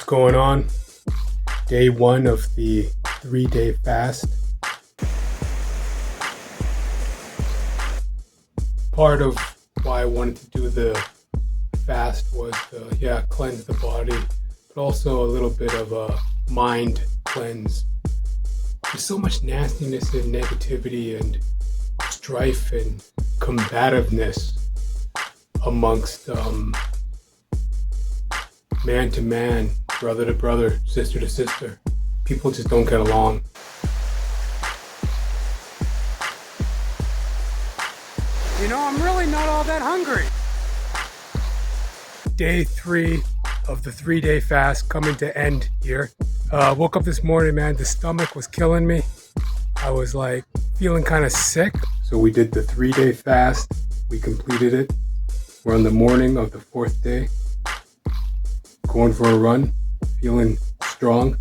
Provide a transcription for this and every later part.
going on? Day one of the 3-day fast. Part of why I wanted to do the fast was to, cleanse the body, but also a little bit of a mind cleanse. There's so much nastiness and negativity and strife and combativeness amongst man to man, brother to brother, sister to sister. People just don't get along. You know, I'm really not all that hungry. Day 3 of the 3-day fast coming to end here. Woke up this morning, man, the stomach was killing me. I was like feeling kind of sick. So we did the 3-day fast. We completed it. We're on the morning of the 4th day. Going for a run, feeling strong.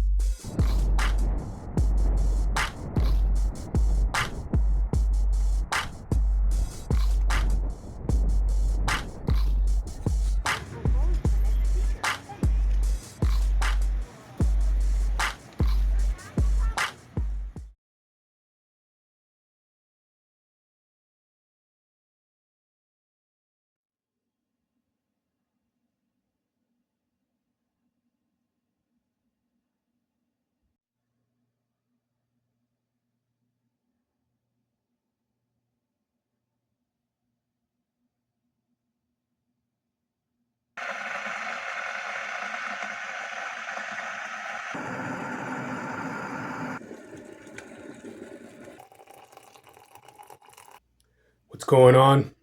What's going on?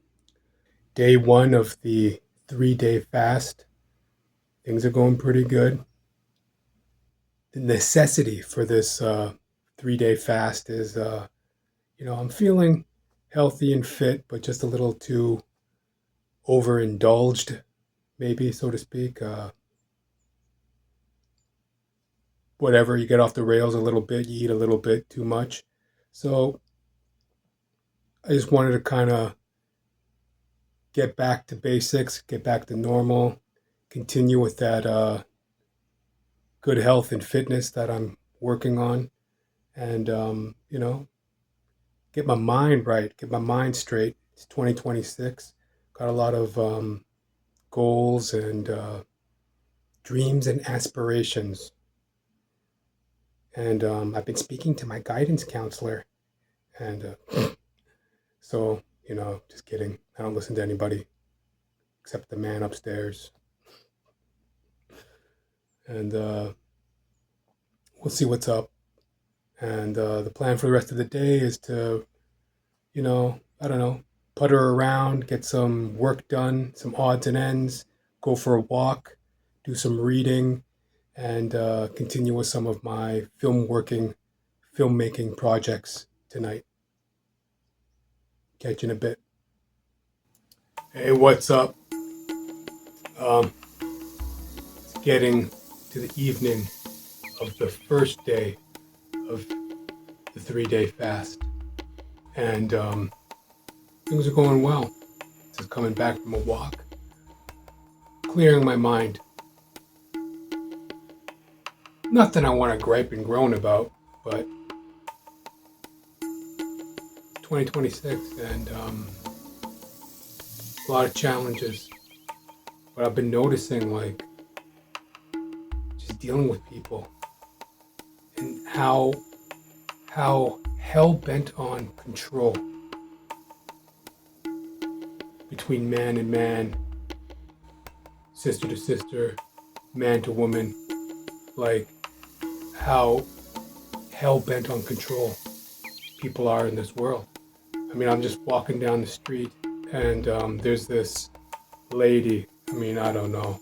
Day 1 of the 3-day fast. Things are going pretty good. The necessity for this 3-day fast is, I'm feeling healthy and fit, but just a little too overindulged, maybe, so to speak. Whatever, you get off the rails a little bit, you eat a little bit too much. So I just wanted to kind of get back to basics, get back to normal, continue with that good health and fitness that I'm working on, and, get my mind right, get my mind straight. It's 2026. Got a lot of goals and dreams and aspirations. And I've been speaking to my guidance counselor. And so, just kidding. I don't listen to anybody except the man upstairs. And we'll see what's up. And the plan for the rest of the day is to, putter around, get some work done, some odds and ends, go for a walk, do some reading, and continue with some of my filmmaking projects tonight. Catch you in a bit. Hey, what's up? It's getting to the evening of the first day of the 3-day fast, and things are going well. Just coming back from a walk, clearing my mind. Nothing I want to gripe and groan about, but 2026 and a lot of challenges. But I've been noticing, like, just dealing with people and how hell-bent on control between man and man, sister to sister, man to woman, like how hell-bent on control people are in this world. I mean, I'm just walking down the street and there's this lady, I don't know,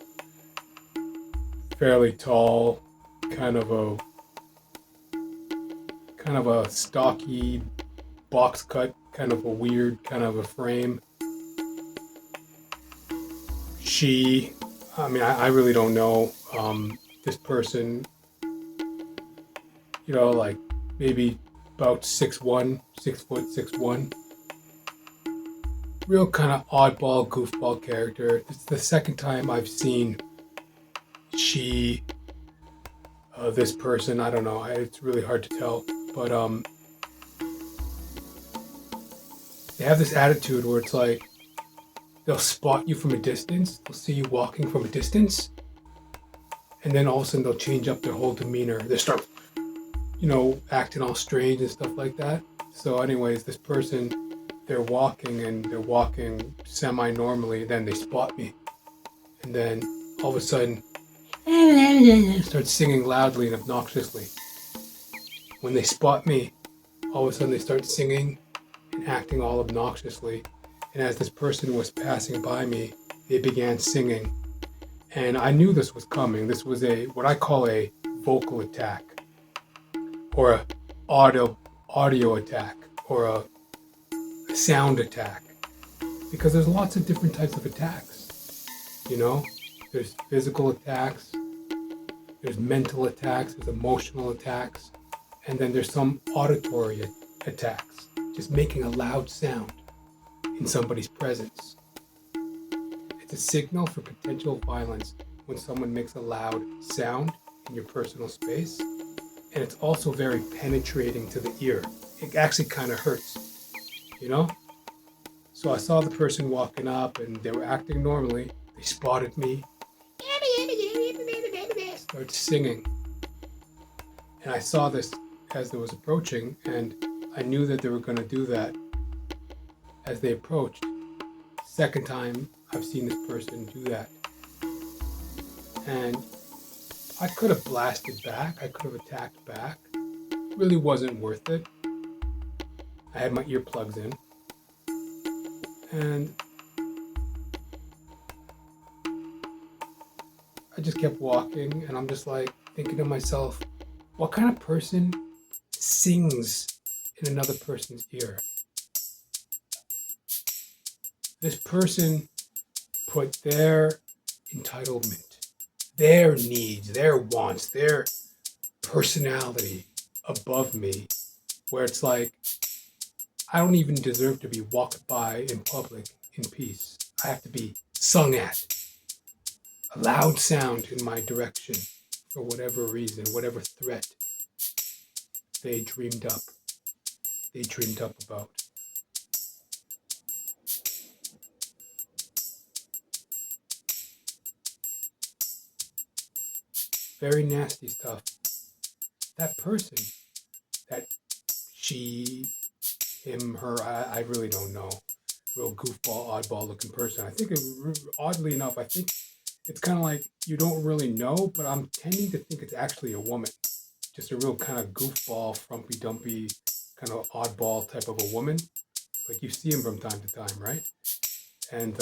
fairly tall, kind of a stocky, box cut, kind of a weird kind of a frame. I really don't know this person, like maybe about 6'1", 6'1". Real kind of oddball, goofball character. It's the second time I've seen she this person, I don't know, it's really hard to tell, but they have this attitude where it's like they'll spot you from a distance, they'll see you walking from a distance, and then all of a sudden they'll change up their whole demeanor. They start, acting all strange and stuff like that. So anyways, this person, they're walking semi-normally, then they spot me. And then all of a sudden, start singing loudly and obnoxiously. When they spot me, all of a sudden they start singing and acting all obnoxiously. And as this person was passing by me, they began singing. And I knew this was coming. This was what I call a vocal attack, or a audio attack, or a sound attack. Because there's lots of different types of attacks. There's physical attacks, there's mental attacks, there's emotional attacks, and then there's some auditory attacks, just making a loud sound in somebody's presence. It's a signal for potential violence when someone makes a loud sound in your personal space, and it's also very penetrating to the ear. It actually kind of hurts, So I saw the person walking up and they were acting normally. They spotted me, started singing. And I saw this as they was approaching, and I knew that they were going to do that as they approached. Second time I've seen this person do that. And I could have blasted back, I could have attacked back. It really wasn't worth it. I had my earplugs in. And I just kept walking, and I'm just like thinking to myself, what kind of person sings in another person's ear? This person put their entitlement, their needs, their wants, their personality above me, where it's like, I don't even deserve to be walked by in public in peace. I have to be sung at. A loud sound in my direction for whatever reason, whatever threat they dreamed up about. Very nasty stuff. That person, that she, him, her, I really don't know. Real goofball, oddball looking person. I think, oddly enough, I think it's kind of like you don't really know, but I'm tending to think it's actually a woman. Just a real kind of goofball, frumpy dumpy, kind of oddball type of a woman. Like you see him from time to time, right? And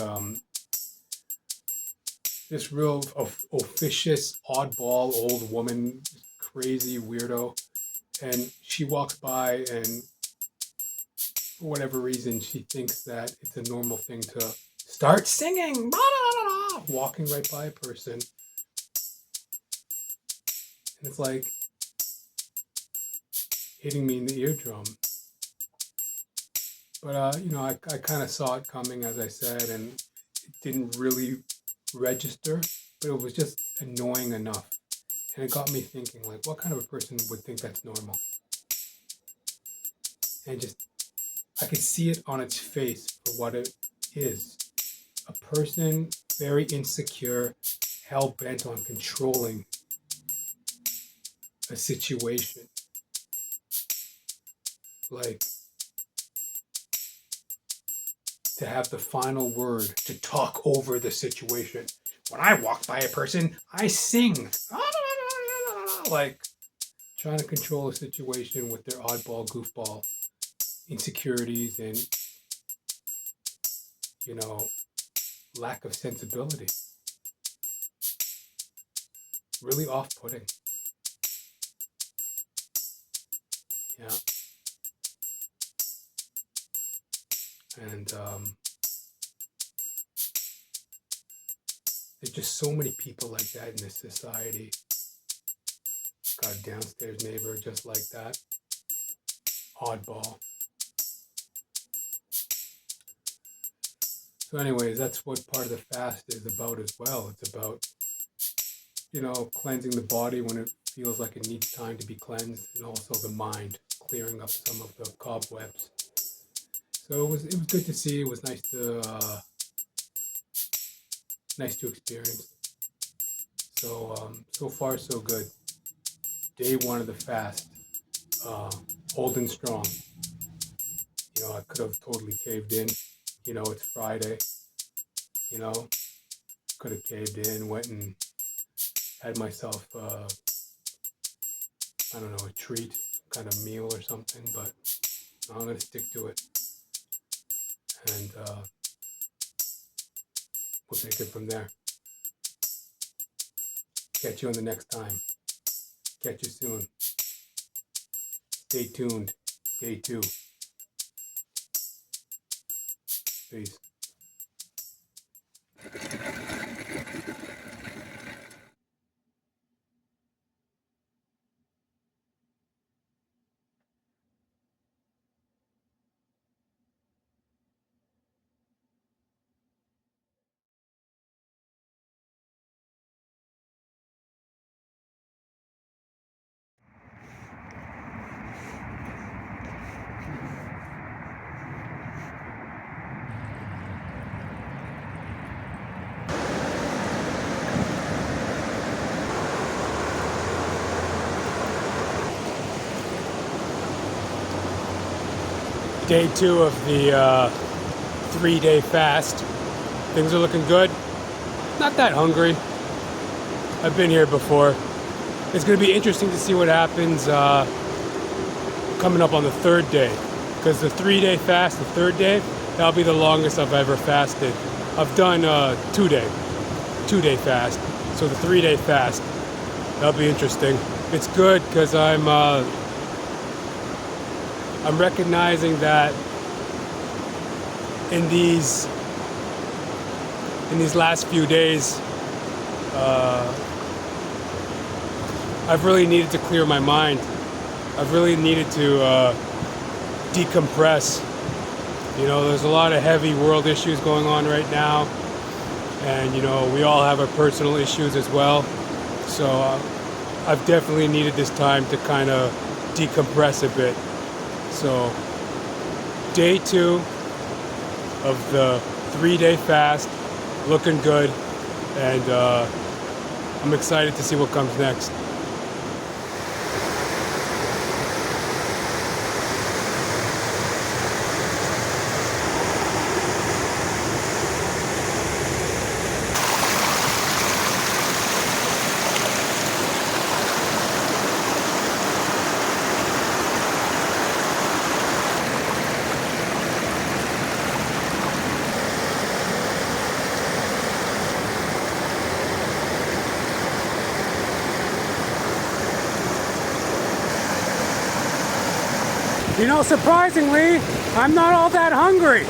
this real officious, oddball, old woman, crazy weirdo. And she walks by, and for whatever reason, she thinks that it's a normal thing to start singing, walking right by a person. And it's like hitting me in the eardrum. But, I kind of saw it coming, as I said, and it didn't really register, but it was just annoying enough. And it got me thinking, like, what kind of a person would think that's normal? And I could see it on its face for what it is. A person very insecure, hell-bent on controlling a situation. Like, to have the final word, to talk over the situation. When I walk by a person, I sing. Like, trying to control a situation with their oddball, goofball insecurities and, lack of sensibility. Really off-putting. Yeah. And there's just so many people like that in this society. Got a downstairs neighbor just like that. Oddball. So anyways, that's what part of the fast is about as well. It's about, cleansing the body when it feels like it needs time to be cleansed, and also the mind clearing up some of the cobwebs. So it was good to see. It was nice to experience. So so far so good. Day one of the fast, holding strong. You know, I could have totally caved in. You know, it's Friday. You know, could have caved in, went and had myself, I don't know, a treat, kind of meal or something, but I'm going to stick to it. And we'll take it from there. Catch you on the next time. Catch you soon. Stay tuned. Day 2. Peace. Day 2 of the 3-day fast. Things are looking good. Not that hungry. I've been here before. It's going to be interesting to see what happens coming up on the 3rd day. Because the 3-day fast, the 3rd day, that'll be the longest I've ever fasted. I've done 2-day fast. So the 3-day fast, that'll be interesting. It's good because I'm recognizing that in these last few days, I've really needed to clear my mind. I've really needed to decompress. You know, there's a lot of heavy world issues going on right now, and you know, we all have our personal issues as well. So I've definitely needed this time to kind of decompress a bit. So day 2 of the 3-day fast, looking good, and I'm excited to see what comes next. You know, surprisingly, I'm not all that hungry.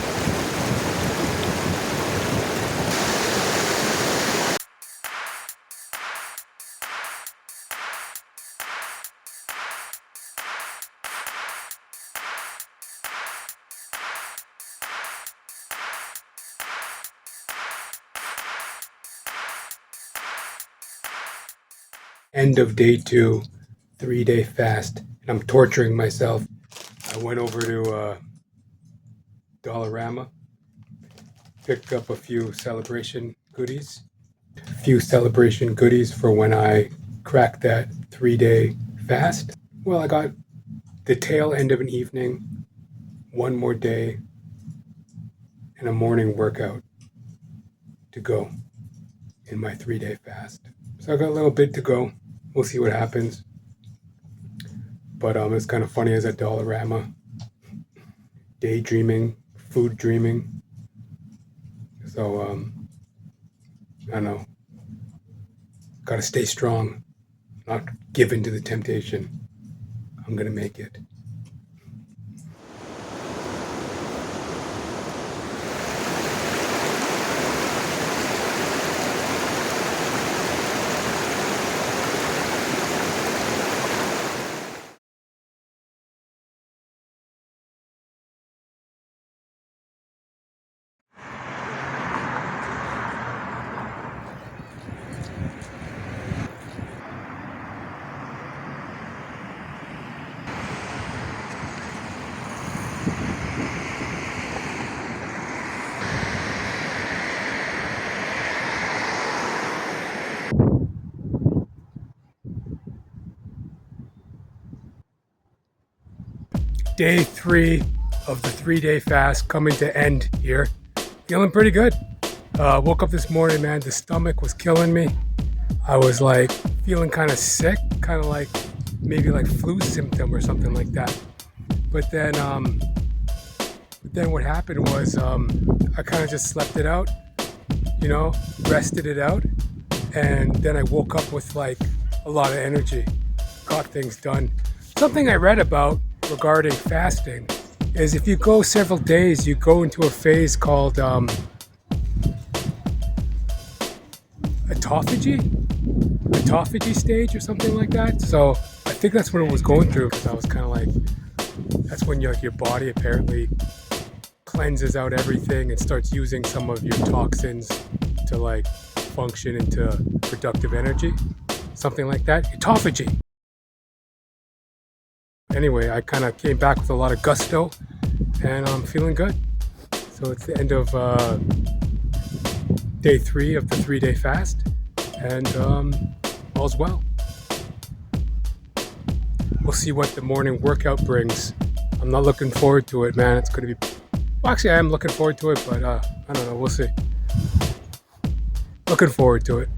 End of day 2, 3-day fast, and I'm torturing myself. I went over to Dollarama, picked up a few celebration goodies. For when I cracked that 3-day fast. Well, I got the tail end of an evening, one more day, and a morning workout to go in my 3-day fast. So I got a little bit to go. We'll see what happens. But it's kind of funny as at Dollarama, daydreaming, food dreaming. So I don't know. Gotta stay strong, not give in to the temptation. I'm gonna make it. Day 3 of the 3-day fast coming to end here. Feeling pretty good. Woke up this morning, man. The stomach was killing me. I was like feeling kind of sick, kind of like maybe like flu symptom or something like that. But then what happened was I kind of just slept it out, rested it out, and then I woke up with like a lot of energy, got things done. Something I read about regarding fasting is if you go several days, you go into a phase called autophagy stage or something like that. So I think that's what it was going through, because I was kind of like, that's when your body apparently cleanses out everything and starts using some of your toxins to like function into productive energy, something like that. Autophagy. Anyway, I kind of came back with a lot of gusto, and I'm feeling good. So it's the end of day 3 of the 3-day fast, and all's well. We'll see what the morning workout brings. I'm not looking forward to it, man. It's going to be... Well, actually, I am looking forward to it, but I don't know. We'll see. Looking forward to it.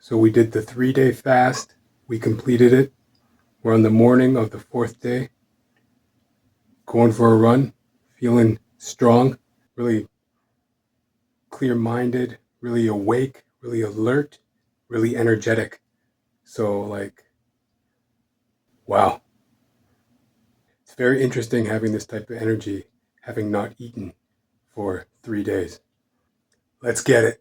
So we did the 3-day fast. We completed it. We're on the morning of the 4th day. Going for a run. Feeling strong. Really clear-minded. Really awake. Really alert. Really energetic. So like, wow. It's very interesting having this type of energy, having not eaten for 3 days. Let's get it.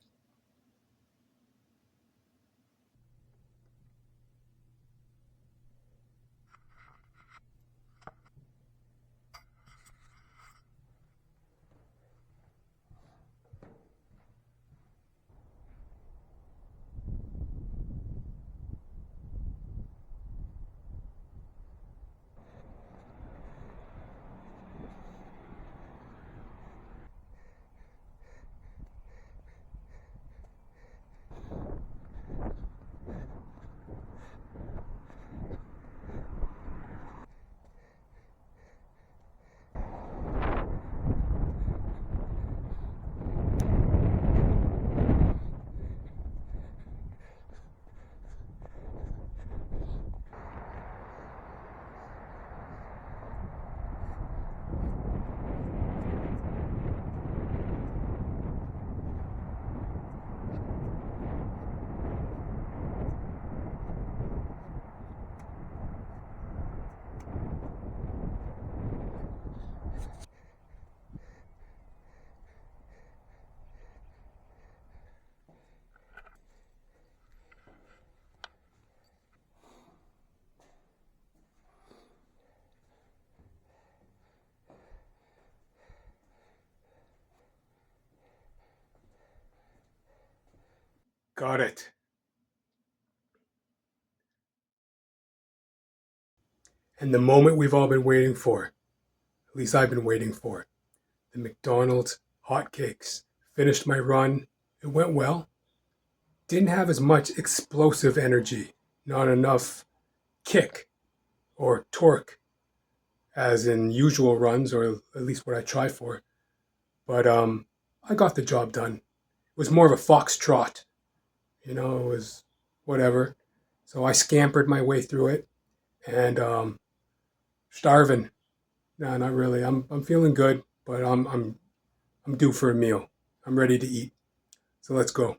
Got it. And the moment we've all been waiting for, at least I've been waiting for, the McDonald's hotcakes. Finished my run. It went well. Didn't have as much explosive energy, not enough kick or torque as in usual runs, or at least what I try for. But I got the job done. It was more of a foxtrot, You know, it was whatever. So I scampered my way through it, and starving. No, not really. I'm feeling good, but I'm due for a meal. I'm ready to eat. So let's go.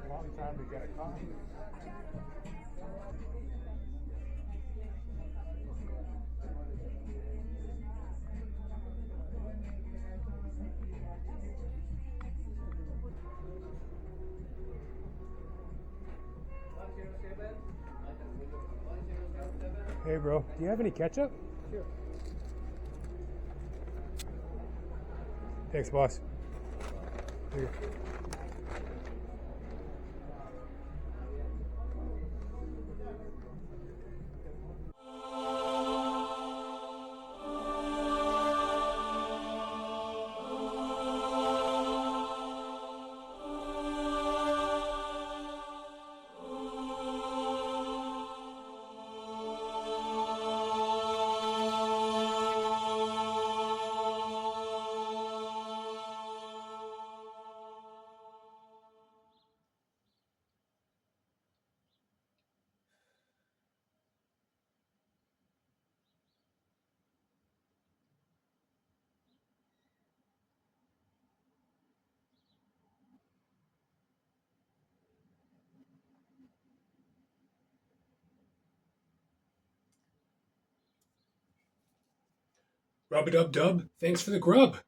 Long time to get a coffee. Hey, bro, do you have any ketchup? Sure. Thanks, boss. Here. Rub-a-dub-dub. Thanks for the grub.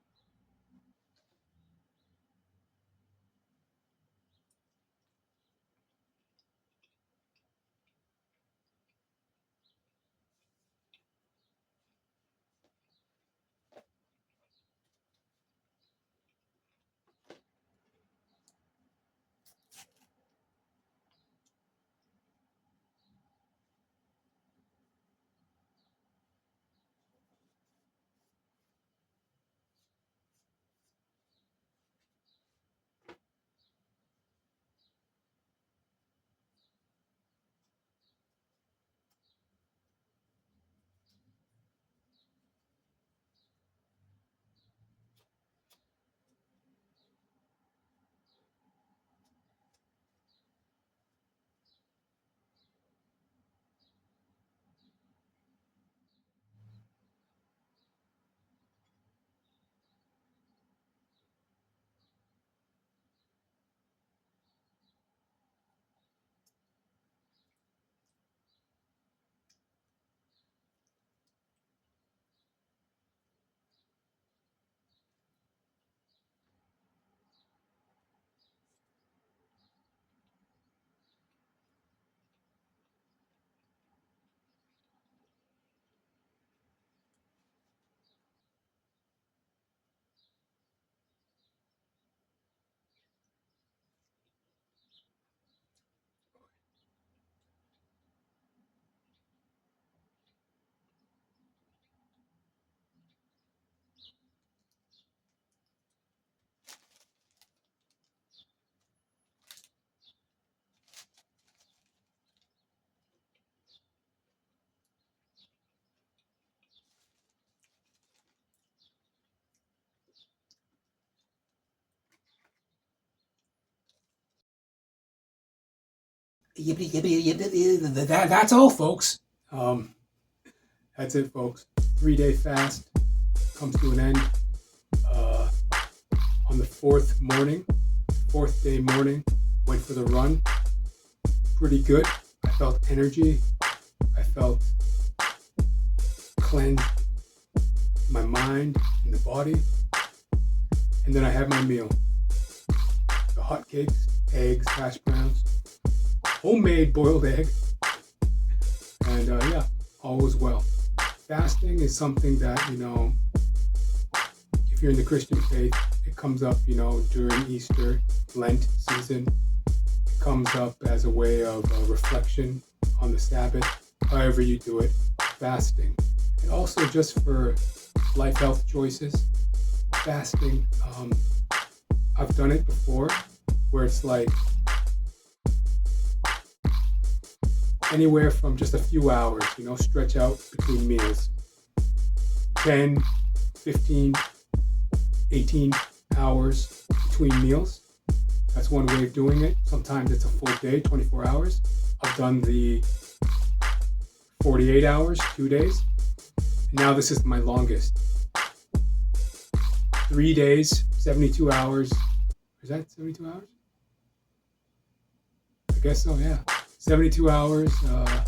That's all, folks. That's it, folks. 3-day fast comes to an end on the fourth day morning. Went for the run. Pretty good. I felt energy. I felt cleansed my mind and the body. And then I had my meal. The hotcakes, eggs, hash browns, homemade boiled egg. And yeah, all was well. fasting is something that, if you're in the Christian faith, it comes up, during Easter, Lent season. It comes up as a way of reflection on the Sabbath, however you do it, fasting. And also just for life health choices, fasting. I've done it before where it's like anywhere from just a few hours, stretch out between meals. 10, 15, 18 hours between meals. That's one way of doing it. Sometimes it's a full day, 24 hours. I've done the 48 hours, 2 days. And now this is my longest. 3 days, 72 hours. Is that 72 hours? I guess so, yeah. 72 hours, a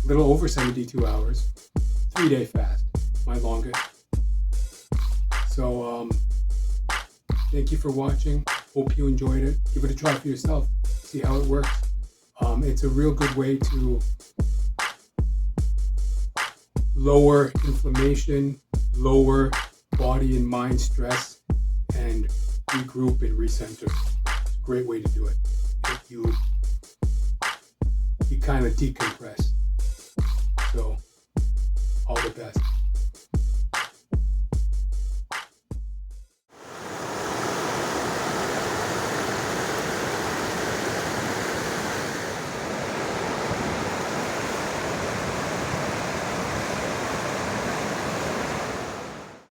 little over 72 hours. 3-day fast, my longest. So, thank you for watching. Hope you enjoyed it. Give it a try for yourself. See how it works. It's a real good way to lower inflammation, lower body and mind stress, and regroup and recenter. It's a great way to do it. You kind of decompress. So, all the best.